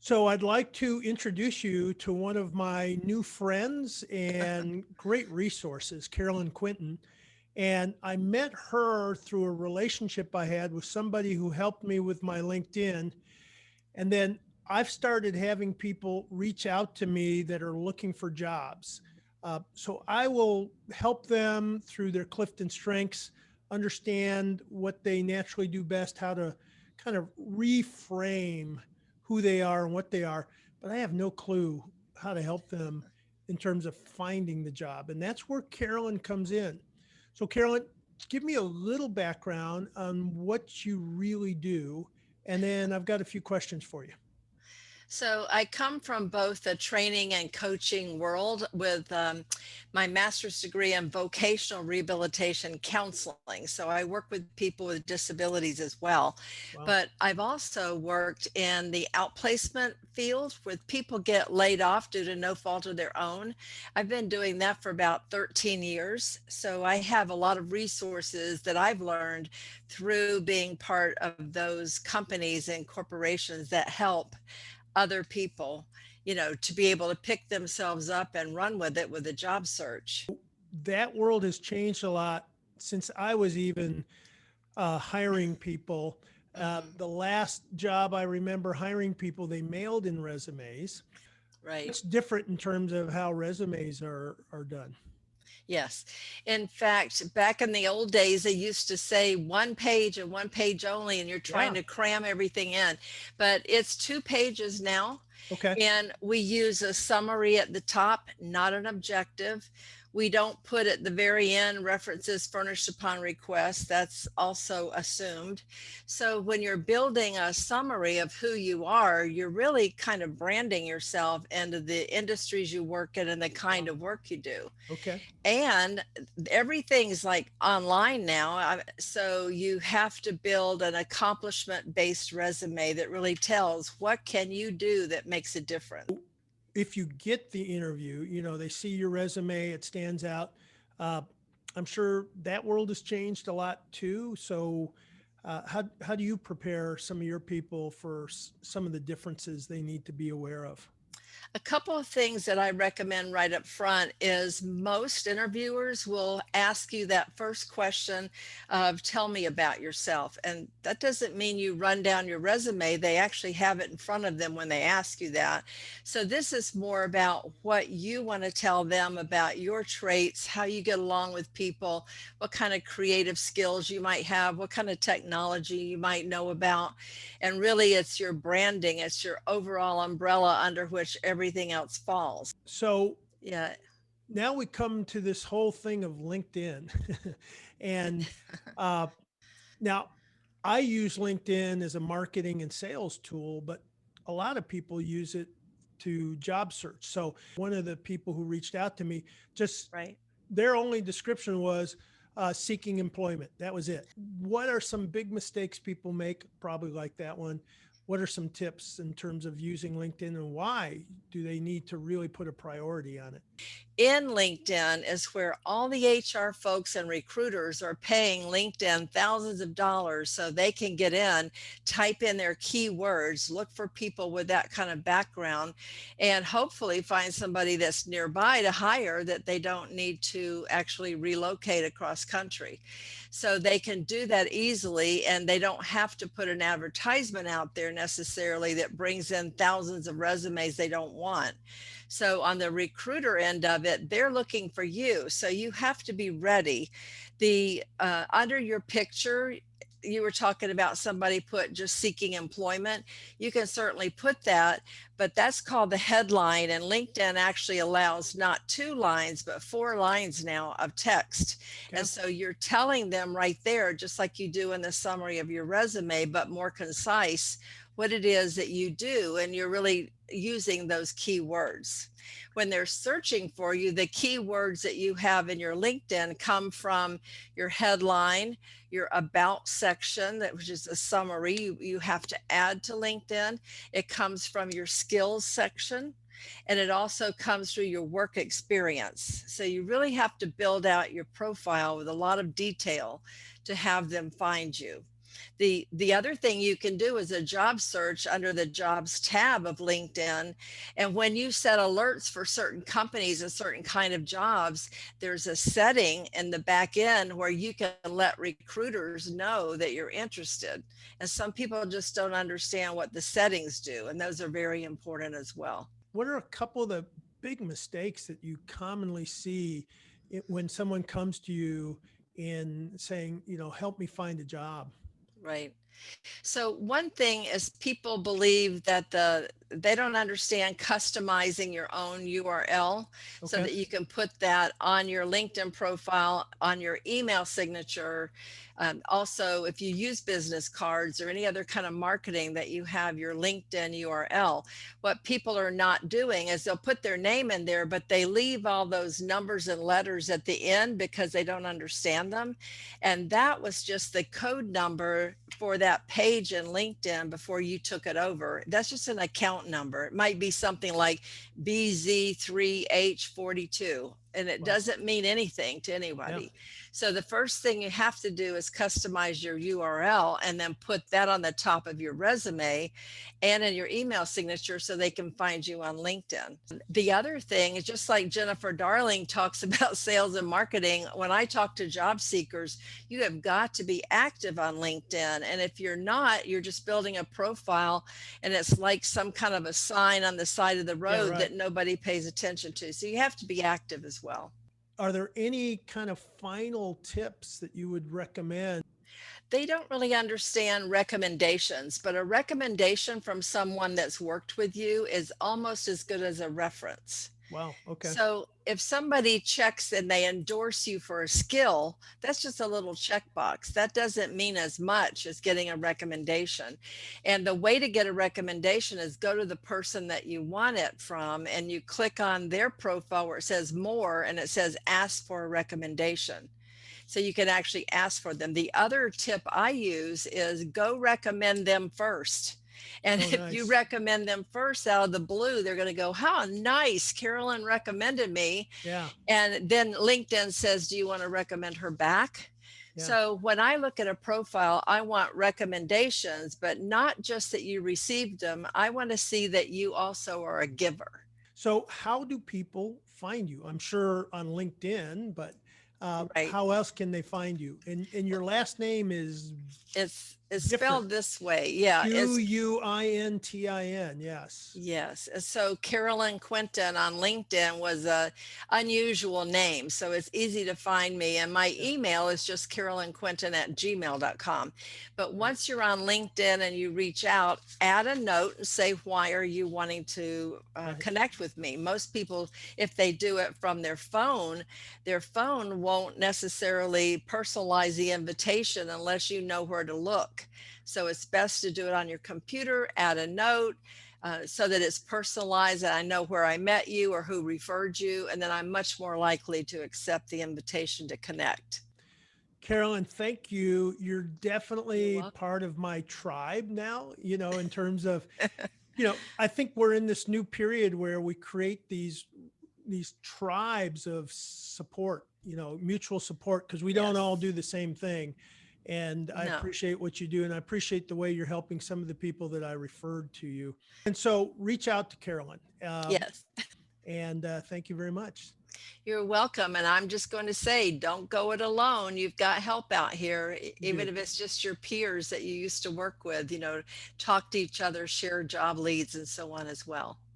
So I'd like to introduce you to one of my new friends and great resources, Carolyn Quinton. And I met her through a relationship I had with somebody who helped me with my LinkedIn. And then I've started having people reach out to me that are looking for jobs. So I will help them through their Clifton strengths, understand what they naturally do best, how to kind of reframe who they are and what they are. But I have no clue how to help them in terms of finding the job. And that's where Carolyn comes in. So, Carolyn, give me a little background on what you really do, and then I've got a few questions for you. So I come from both the training and coaching world with my master's degree in vocational rehabilitation counseling. So I work with people with disabilities as well. Wow. But I've also worked in the outplacement field with people get laid off due to no fault of their own. I've been doing that for about 13 years. So I have a lot of resources that I've learned through being part of those companies and corporations that help other people, to be able to pick themselves up and run with it with a job search. That world has changed a lot since I was even hiring people. Hmm. The last job I remember hiring people, they mailed in resumes. Right. It's different in terms of how resumes are done. Yes. In fact, back in the old days, they used to say one page and one page only, and you're trying Yeah. to cram everything in. But it's 2 pages now. Okay. And we use a summary at the top, not an objective. We don't put at the very end references furnished upon request. That's also assumed. So when you're building a summary of who you are, you're really kind of branding yourself into the industries you work in and the kind Wow. of work you do. Okay. And everything's like online now. So you have to build an accomplishment based resume that really tells what can you do that makes a difference. If you get the interview, they see your resume, it stands out. Uh, I'm sure that world has changed a lot too. So, how do you prepare some of your people for some of the differences they need to be aware of? A couple of things that I recommend right up front is most interviewers will ask you that first question of tell me about yourself. And that doesn't mean you run down your resume. They actually have it in front of them when they ask you that. So this is more about what you want to tell them about your traits, how you get along with people, what kind of creative skills you might have, what kind of technology you might know about. And really, it's your branding, it's your overall umbrella under which everything else falls. So Yeah. now we come to this whole thing of LinkedIn, and uh, now I use LinkedIn as a marketing and sales tool, but a lot of people use it to job search. So one of the people who reached out to me, just Right. their only description was seeking employment. That was it. What are some big mistakes people make? Probably like that one. What are some tips in terms of using LinkedIn, and why do they need to really put a priority on it? In LinkedIn is where all the HR folks and recruiters are paying LinkedIn thousands of dollars so they can get in, type in their keywords, look for people with that kind of background, and hopefully find somebody that's nearby to hire that they don't need to actually relocate across country. So they can do that easily and they don't have to put an advertisement out there necessarily that brings in thousands of resumes they don't want. So on the recruiter end of it, they're looking for you. So you have to be ready. The under your picture, you were talking about somebody put just seeking employment. You can certainly put that, but that's called the headline. And LinkedIn actually allows not 2 lines, but 4 lines now of text. And Okay. so you're telling them right there, just like you do in the summary of your resume, but more concise, what it is that you do. And you're really using those keywords. When they're searching for you, the keywords that you have in your LinkedIn come from your headline, your about section, that which is a summary you have to add to LinkedIn. It comes from your skills section, and it also comes through your work experience. So you really have to build out your profile with a lot of detail to have them find you. The other thing you can do is a job search under the jobs tab of LinkedIn. And when you set alerts for certain companies and certain kind of jobs, there's a setting in the back end where you can let recruiters know that you're interested. And some people just don't understand what the settings do. And those are very important as well. What are a couple of the big mistakes that you commonly see when someone comes to you and saying, help me find a job? Right. So one thing is people believe that they don't understand customizing your own URL so Okay. that you can put that on your LinkedIn profile, on your email signature. Also, if you use business cards or any other kind of marketing that you have your LinkedIn URL, what people are not doing is they'll put their name in there, but they leave all those numbers and letters at the end because they don't understand them. And that was just the code number for that page in LinkedIn before you took it over. That's just an account number. It might be something like BZ3H42, and it Wow. doesn't mean anything to Yeah. anybody. So the first thing you have to do is customize your URL and then put that on the top of your resume and in your email signature so they can find you on LinkedIn. The other thing is, just like Jennifer Darling talks about sales and marketing, when I talk to job seekers, you have got to be active on LinkedIn. And if you're not, you're just building a profile and it's like some kind of a sign on the side of the Yeah. road Right. that nobody pays attention to. So you have to be active as well. Are there any kind of final tips that you would recommend? They don't really understand recommendations, but a recommendation from someone that's worked with you is almost as good as a reference. Wow. Okay. So if somebody checks and they endorse you for a skill, that's just a little checkbox. That doesn't mean as much as getting a recommendation. And the way to get a recommendation is go to the person that you want it from and you click on their profile where it says more and it says ask for a recommendation. So you can actually ask for them. The other tip I use is go recommend them first. And Oh, if you nice. recommend them first out of the blue, they're going to go, how nice, Carolyn recommended me. Yeah. And then LinkedIn says, do you want to recommend her back? Yeah. So when I look at a profile, I want recommendations, but not just that you received them. I want to see that you also are a giver. So, how do people find you? I'm sure on LinkedIn, but Right. how else can they find you? And your last name is It's different. spelled this way. Yeah. Quintin. Yes. Yes. So Carolyn Quinton on LinkedIn was a unusual name. So it's easy to find me. And my Yeah. email is just carolynquinton@gmail.com. But Right. once you're on LinkedIn and you reach out, add a note and say, why are you wanting to Right. connect with me? Most people, if they do it from their phone won't necessarily personalize the invitation unless you know where to look. So it's best to do it on your computer, add a note so that it's personalized and I know where I met you or who referred you. And then I'm much more likely to accept the invitation to connect. Carolyn, thank you. You're You're definitely welcome. part of my tribe now, in terms of, I think we're in this new period where we create these tribes of support, mutual support, because we don't Yes. all do the same thing. And I No. appreciate what you do. And I appreciate the way you're helping some of the people that I referred to you. And so reach out to Carolyn. Yes. And thank you very much. You're welcome. And I'm just going to say, don't go it alone. You've got help out here, You even do. if it's just your peers that you used to work with, talk to each other, share job leads, and so on as well.